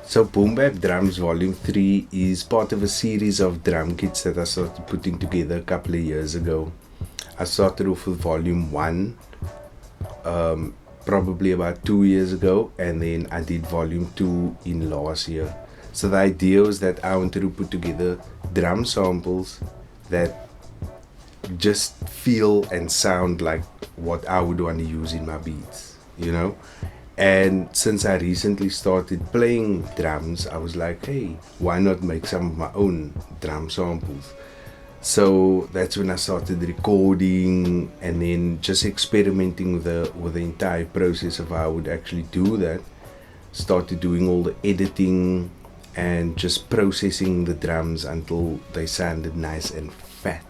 So Bap Drums Vol.3 is part of a series of drum kits that I started putting together a couple of years ago. I started off with Volume 1 probably about 2 years ago, and then I did Volume 2 in last year. So the idea was that I wanted to put together drum samples that just feel and sound like what I would want to use in my beats, you know? And since I recently started playing drums, I was like, hey, why not make some of my own drum samples? So that's when I started recording and then just experimenting with the entire process of how I would actually do that. Started doing all the editing and just processing the drums until they sounded nice and fat.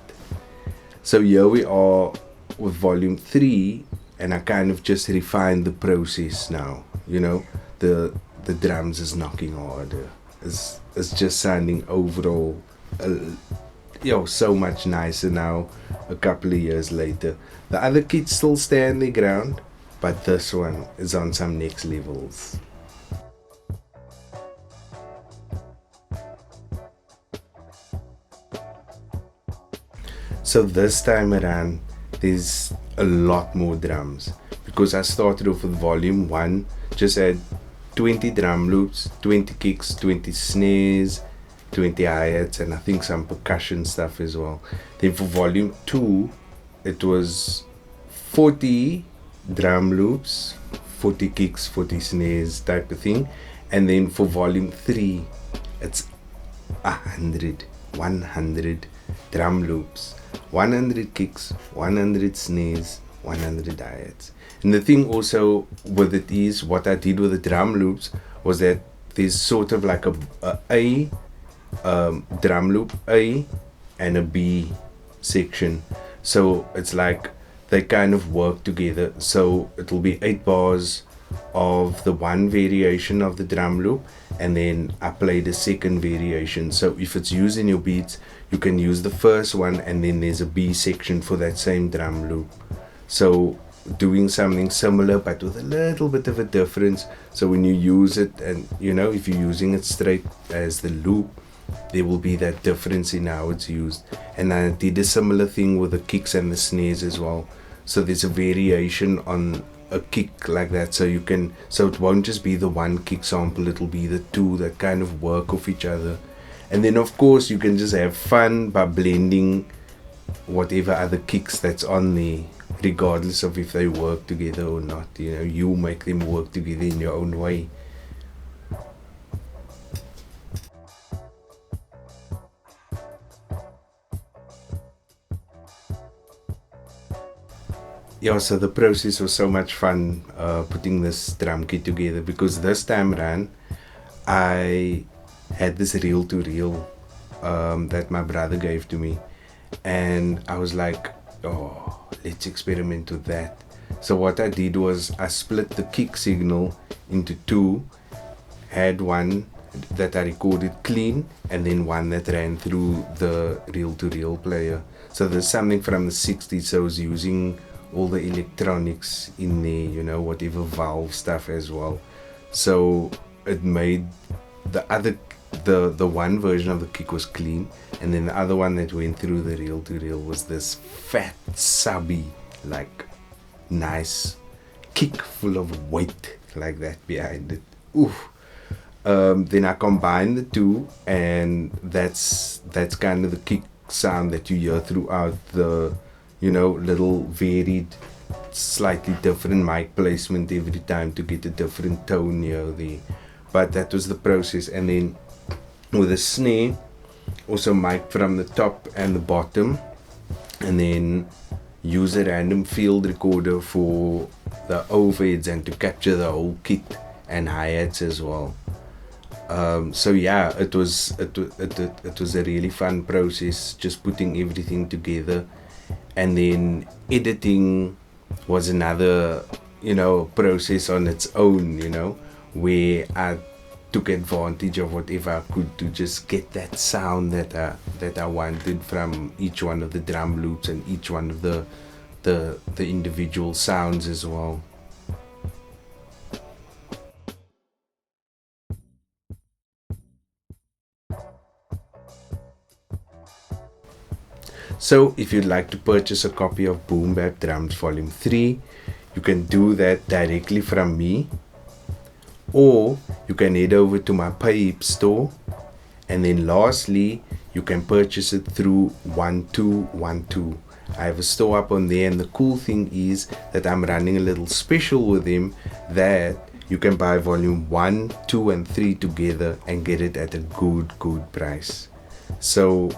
So here we are with Volume 3, and I kind of just refined the process now. You know, the drums is knocking harder. It's just sounding overall so much nicer now a couple of years later. The other kits still stand their ground, but this one is on some next levels. So this time around there's a lot more drums, because I started off with Volume 1, just had 20 drum loops, 20 kicks, 20 snares, 20 hi-hats, and I think some percussion stuff as well. Then for Volume 2 it was 40 drum loops, 40 kicks, 40 snares type of thing. And then for Volume 3 it's 100 drum loops, 100 kicks, 100 snares, 100 hi-hats. And the thing also with it is, what I did with the drum loops was that there's sort of like a drum loop A and a B section. So it's like they kind of work together. So it'll be 8 bars of the one variation of the drum loop, and then I play the second variation. So if it's used in your beats, you can use the first one, and then there's a B section for that same drum loop. So doing something similar but with a little bit of a difference. So when you use it, and if you're using it straight as the loop, there will be that difference in how it's used. And I did a similar thing with the kicks and the snares as well. So there's a variation on a kick like that, so it won't just be the one kick sample, it'll be the two that kind of work off each other. And then of course you can just have fun by blending whatever other kicks that's on there, regardless of if they work together or not. You make them work together in your own way. Yeah, so the process was so much fun putting this drum kit together, because this time around I had this reel-to-reel that my brother gave to me, and I was like, oh, let's experiment with that. So what I did was I split the kick signal into two, had one that I recorded clean, and then one that ran through the reel-to-reel player. So there's something from the 60s, so I was using all the electronics in there, whatever valve stuff as well. So it made the one version of the kick was clean, and then the other one that went through the reel-to-reel was this fat, subby, like nice kick full of weight like that behind it. Oof. Then I combined the two, and that's kind of the kick sound that you hear throughout the little varied, slightly different mic placement every time to get a different tone here there. But that was the process. And then with a snare, also mic from the top and the bottom, and then use a random field recorder for the overheads and to capture the whole kit, and hi-hats as well. So yeah, it was a really fun process, just putting everything together. And then editing was another process on its own, where I took advantage of whatever I could to just get that sound that I wanted from each one of the drum loops and each one of the individual sounds as well. So if you'd like to purchase a copy of Bap Drums Volume 3, you can do that directly from me, or you can head over to my Payip store, and then lastly you can purchase it through 1212. I have a store up on there, and the cool thing is that I'm running a little special with them that you can buy volume 1, 2 and 3 together and get it at a good price. So